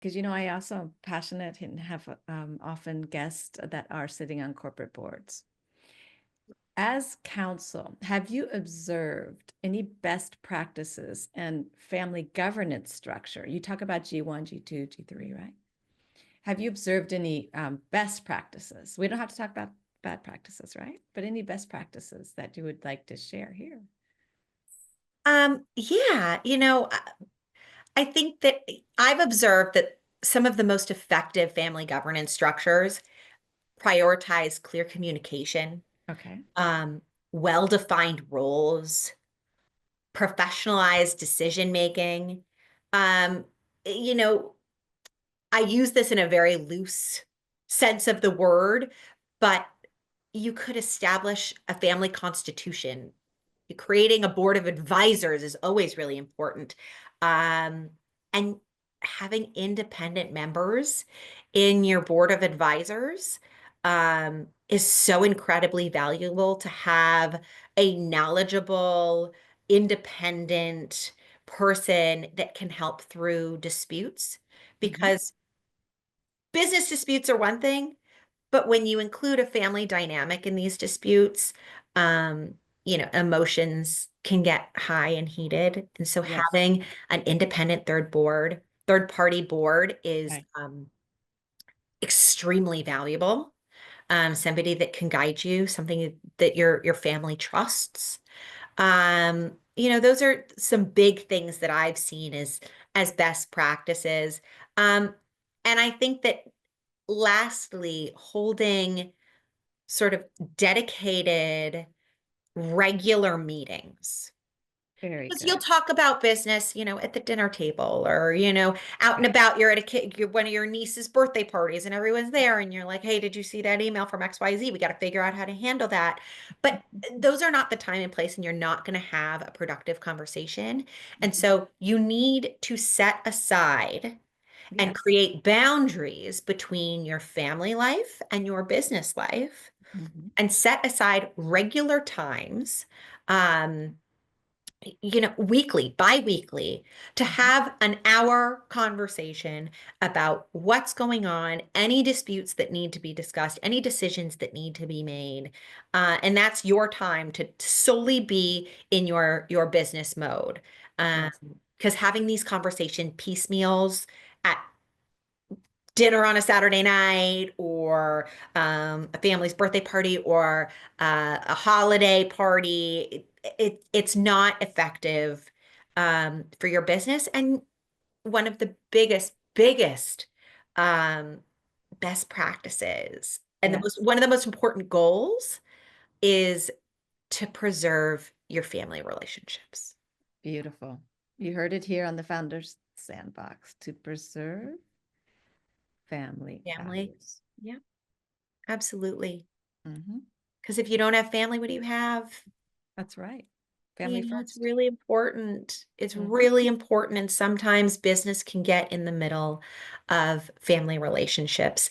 because, you know, I also am passionate and have often guests that are sitting on corporate boards. As counsel, have you observed any best practices and family governance structure? You talk about G1, G2, G3, right? Have you observed any best practices? We don't have to talk about bad practices, right? But any best practices that you would like to share here? Yeah, I think that I've observed that some of the most effective family governance structures prioritize clear communication, Okay. um, well-defined roles, professionalized decision making. Um, you know, I use this in a very loose sense of the word, but you could establish a family constitution. Creating a board of advisors is always really important. And having independent members in your board of advisors is so incredibly valuable to have a knowledgeable, independent person that can help through disputes Hmm. because business disputes are one thing, but when you include a family dynamic in these disputes, um, emotions can get high and heated. And so Yes. having an independent third party board is Right. extremely valuable. Somebody that can guide you, something that your family trusts. Those are some big things that I've seen as best practices. Um, and I think that lastly, holding sort of dedicated, regular meetings. Very Because you'll good. talk about business, at the dinner table or, out and Right. about. You're at one of your niece's birthday parties and everyone's there. And you're like, hey, did you see that email from XYZ? We got to figure out how to handle that. But those are not the time and place, and you're not going to have a productive conversation. And Mhm. so you need to set aside and Yes. create boundaries between your family life and your business life Hmm. and set aside regular times, um, weekly, bi-weekly, to Hmm. have an hour conversation about what's going on, any disputes that need to be discussed, any decisions that need to be made. And that's your time to solely be in your business mode. Yes. Because having these conversation piecemeals at dinner on a Saturday night or a family's birthday party or a holiday party, it's not effective for your business. And one of the biggest um, best practices and Yes. one of the most important goals is to preserve your family relationships. Beautiful. You heard it here on the Founders Sandbox to preserve family Family. values. Yeah, absolutely. Hmm. Because if you don't have family, what do you have? That's right. Family It's first. really important. It's Hmm. really important. And sometimes business can get in the middle of family relationships.